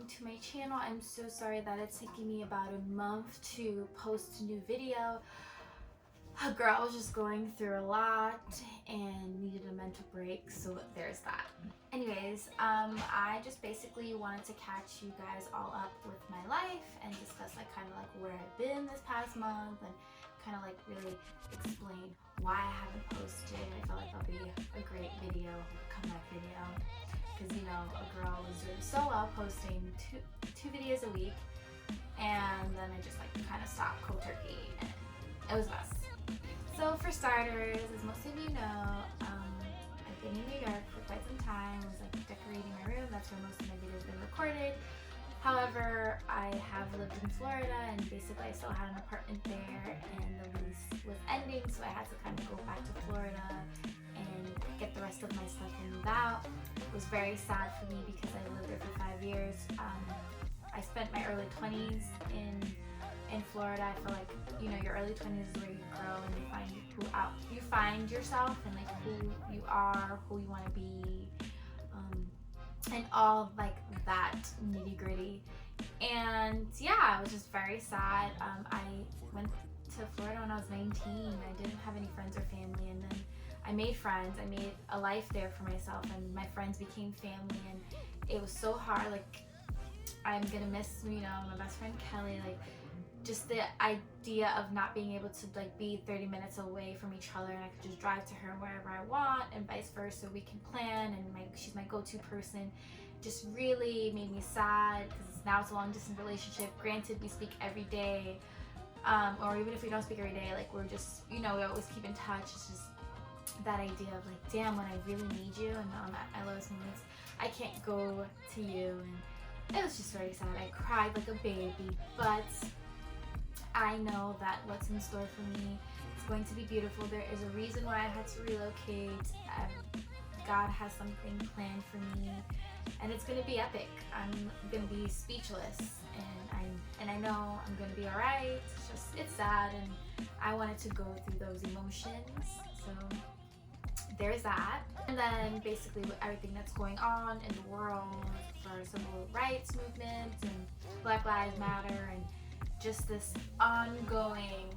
to my channel. I'm so sorry that it's taking me about a month to post a new video. A girl was just going through a lot and needed a mental break, so there's that. Anyways, I just basically wanted to catch you guys all up with my life and discuss like kind of like where I've been this past month and kind of like really explain why I haven't posted. I felt like that'll be a great video, comeback video, because you know a girl was doing so well posting two videos a week, and then I just like kind of stopped cold turkey, and it was a mess. So for starters, as most of you know, I've been in New York for quite some time. I was like decorating my room. That's where most of my videos have been recorded. However, I have lived in Florida and basically I still had an apartment there and the lease was ending, so I had to kind of go back to Florida and get the rest of my stuff and move out. It was very sad for me because I lived there for 5 years. I spent my early 20s in Florida. I feel like, you know, your early 20s is where you grow and you find yourself and like who you are, who you want to be, and all like that nitty gritty. And yeah, it was just very sad. I went to Florida when I was 19. I didn't have any friends or family, and then I made friends. I made a life there for myself, and my friends became family, and it was so hard. Like, I'm gonna miss, you know, my best friend Kelly, like just the idea of not being able to like be 30 minutes away from each other and I could just drive to her wherever I want and vice versa. We can plan, and she's my go-to person. Just really made me sad because now it's a long distance relationship. Granted, we speak every day, or even if we don't speak every day, like we're just, you know, we always keep in touch. It's just that idea of like, damn, when I really need you and I'm at my lowest moments, I can't go to you, and it was just very sad. I cried like a baby, but I know that what's in store for me is going to be beautiful. There is a reason why I had to relocate. God has something planned for me, and it's going to be epic. I'm going to be speechless, and I know I'm going to be alright. It's sad, and I wanted to go through those emotions. So there's that. And then basically with everything that's going on in the world for civil rights movements and Black Lives Matter and just this ongoing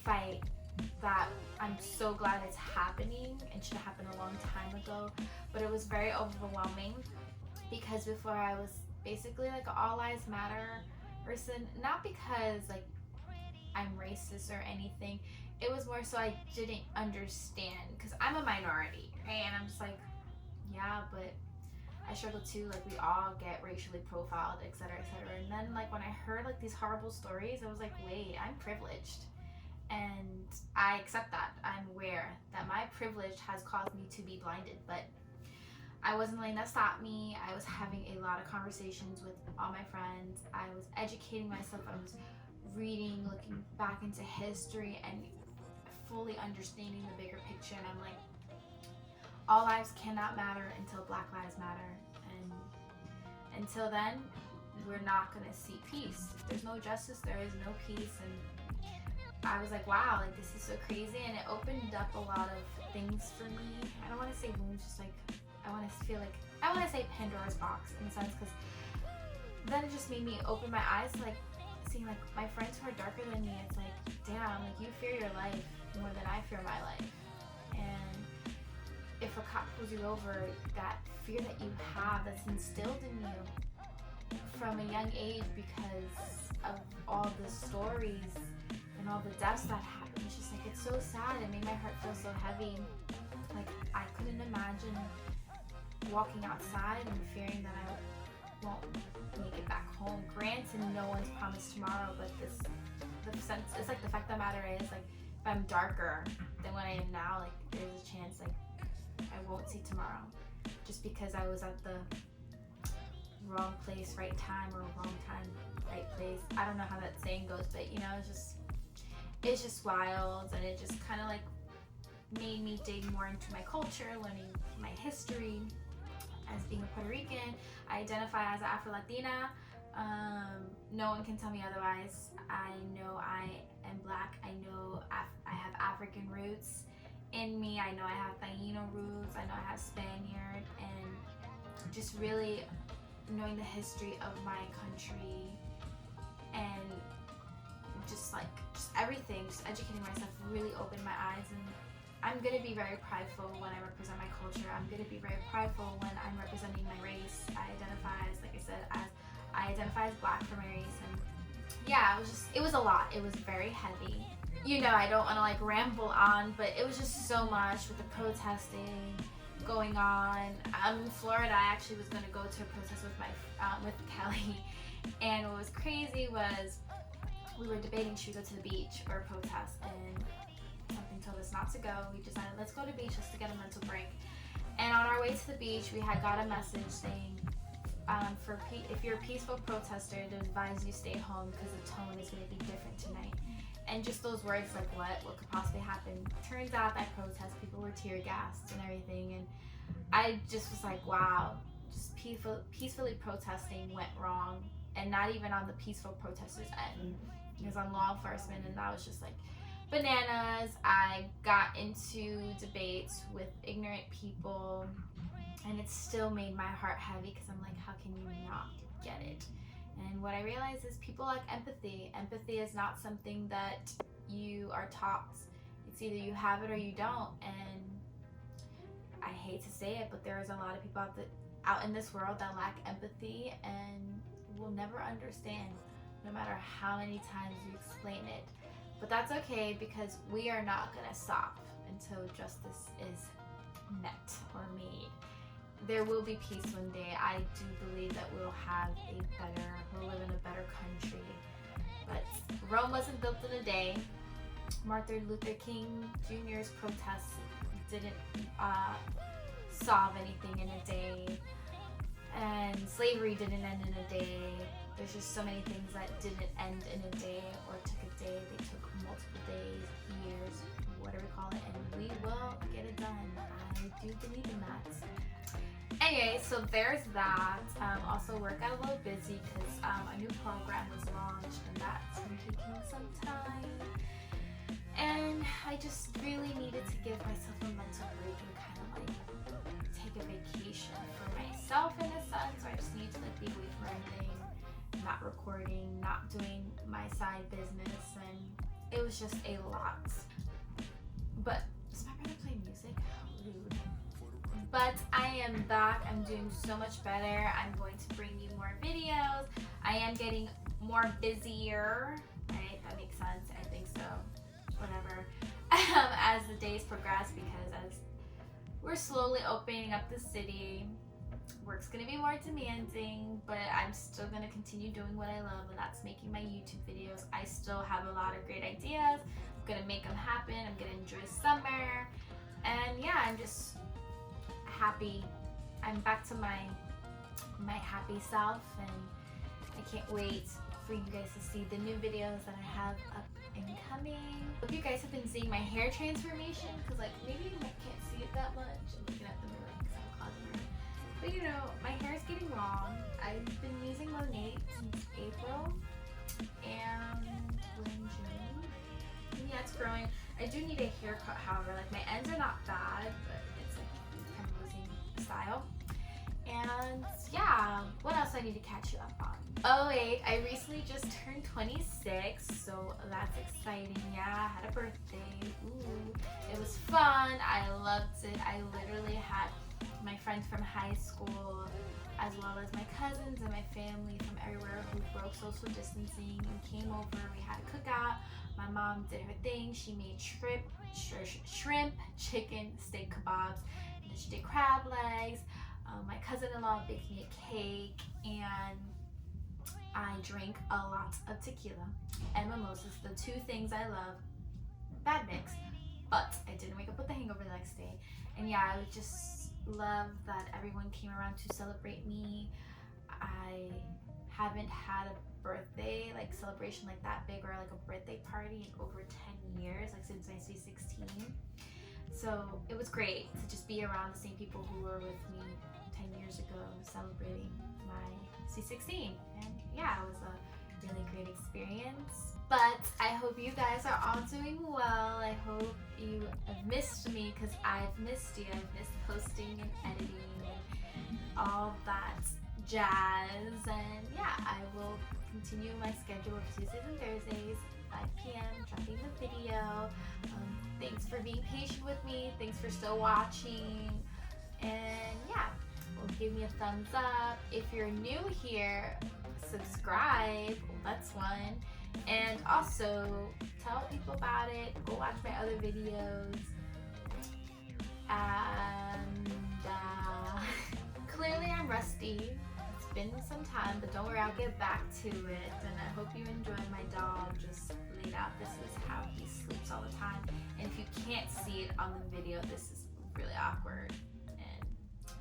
fight that I'm so glad it's happening and should have happened a long time ago, but it was very overwhelming because before I was basically like an all lives matter person, not because like I'm racist or anything. It was more so I didn't understand because I'm a minority, right? And I'm just like, yeah, but I struggle too. Like, we all get racially profiled, etc., etc. And then like when I heard like these horrible stories, I was like, wait, I'm privileged, and I accept that. I'm aware that my privilege has caused me to be blinded, but I wasn't letting that stop me. I was having a lot of conversations with all my friends. I was educating myself. I was reading, looking back into history, and fully understanding the bigger picture. And I'm like, all lives cannot matter until Black Lives Matter, and until then we're not gonna see peace. If there's no justice, there is no peace. And I was like, wow, like this is so crazy, and it opened up a lot of things for me. I don't want to say wounds, just like I want to say Pandora's box in a sense, because then it just made me open my eyes to like seeing like my friends who are darker than me. It's like, damn, like you fear your life more than I fear my life. And if a cop pulls you over, that fear that you have that's instilled in you from a young age because of all the stories and all the deaths that happened, it's just like, it's so sad. It made my heart feel so heavy. Like, I couldn't imagine walking outside and fearing that I won't make it back home. Granted, no one's promised tomorrow, but it's like the fact of the matter is, like, if I'm darker than what I am now, like there's a chance like I won't see tomorrow, just because I was at the wrong place, right time, or wrong time, right place. I don't know how that saying goes, but you know, it's just wild, and it just kind of like made me dig more into my culture, learning my history. As being a Puerto Rican, I identify as Afro-Latina. No one can tell me otherwise. I know I am Black. I know I have African roots in me. I know I have Taino roots. I know I have Spaniard, and just really knowing the history of my country and just everything, just educating myself really opened my eyes. And I'm gonna be very prideful when I represent my culture. I'm gonna be very prideful when I'm representing my race. I identify as, like I said, I identify as Black for my race. And yeah, it was a lot. It was very heavy. You know, I don't want to like ramble on, but it was just so much with the protesting going on. In Florida, I actually was gonna go to a protest with Kelly, and what was crazy was we were debating should we go to the beach or protest, and something told us not to go. We decided let's go to the beach just to get a mental break. And on our way to the beach, we had got a message saying, if you're a peaceful protester, they advise you stay home because the tone is going to be different tonight. And just those words, like what could possibly happen? Turns out that protest, people were tear gassed and everything, and I just was like, wow, just peacefully protesting went wrong, and not even on the peaceful protesters' end. It was on law enforcement, and that was just like bananas. I got into debates with ignorant people, and it still made my heart heavy because I'm like, how can you not get it? And what I realized is people lack empathy. Empathy is not something that you are taught. It's either you have it or you don't. And I hate to say it, but there is a lot of people out in this world that lack empathy and will never understand, no matter how many times you explain it. But that's okay, because we are not gonna stop until justice is met or made. There will be peace one day. I do believe that we'll live in a better country. But Rome wasn't built in a day. Martin Luther King Jr.'s protests didn't solve anything in a day. And slavery didn't end in a day. There's just so many things that didn't end in a day or took a day. They took multiple days, years, whatever we call it, and we will get it done. I do believe in that. Anyway, so there's that. Also, work got a little busy because a new program was launched, and that's been taking some time. And I just really needed to give myself a mental break and kind of like take a vacation for myself in a sense. So I just need to like be away from everything, not recording, not doing my side business, and it was just a lot. But does my brother play music? Rude. But I am back. I'm doing so much better. I'm going to bring you more videos. I am getting more busier. Right? That makes sense. I think so. Whatever. As the days progress, because as we're slowly opening up the city, work's gonna be more demanding, but I'm still gonna continue doing what I love, and that's making my YouTube videos. I still have a lot of great ideas. I'm gonna make them happen. I'm gonna enjoy summer, and yeah, I'm just happy. I'm back to my happy self, and I can't wait for you guys to see the new videos that I have up and coming. Hope you guys have been seeing my hair transformation, because like maybe you can't see it that much. I'm looking at the mirror because I have a closet mirror. But you know, my hair is getting long. I've been using Monate since April, and we're in June. And yeah, it's growing. I do need a haircut, however. Like my ends are not bad, but it's like kind of losing style. And yeah, what else I need to catch you up on? Oh wait, I recently just turned 26, so that's exciting. Yeah, I had a birthday. Ooh, it was fun. I loved it. I literally had my friends from high school, as well as my cousins and my family from everywhere who broke social distancing and came over. We had a cookout. My mom did her thing. She made shrimp, chicken, steak kebabs, and then she did crab legs. My cousin-in-law baked me a cake, and I drank a lot of tequila and mimosas, the two things I love. Bad mix, but I didn't wake up with a hangover the next day. And yeah, I would just love that everyone came around to celebrate me. I haven't had a birthday like celebration like that big, or like a birthday party, in over 10 years, like since my sweet 16. So it was great to just be around the same people who were with me 10 years ago celebrating my C16. And yeah, it was a really great experience. But I hope you guys are all doing well. I hope you have missed me, because I've missed you. I've missed posting and editing and all that jazz. And yeah, I will continue my schedule of Tuesdays and Thursdays, 5 p.m. dropping the video. Thanks for being patient with me. Thanks for still watching. And yeah, well, give me a thumbs up. If you're new here, subscribe. Well, that's one. And also tell people about it. Go watch my other videos. And clearly I'm rusty. It's been some time, but don't worry, I'll get back to it. And I hope you enjoy my dog just laid out. This is how he sleeps all the time. And if you can't see it on the video, this is really awkward. And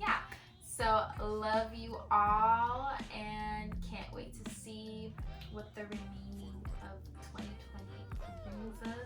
yeah, so love you all and can't wait to see what the remaining of 2020 brings us.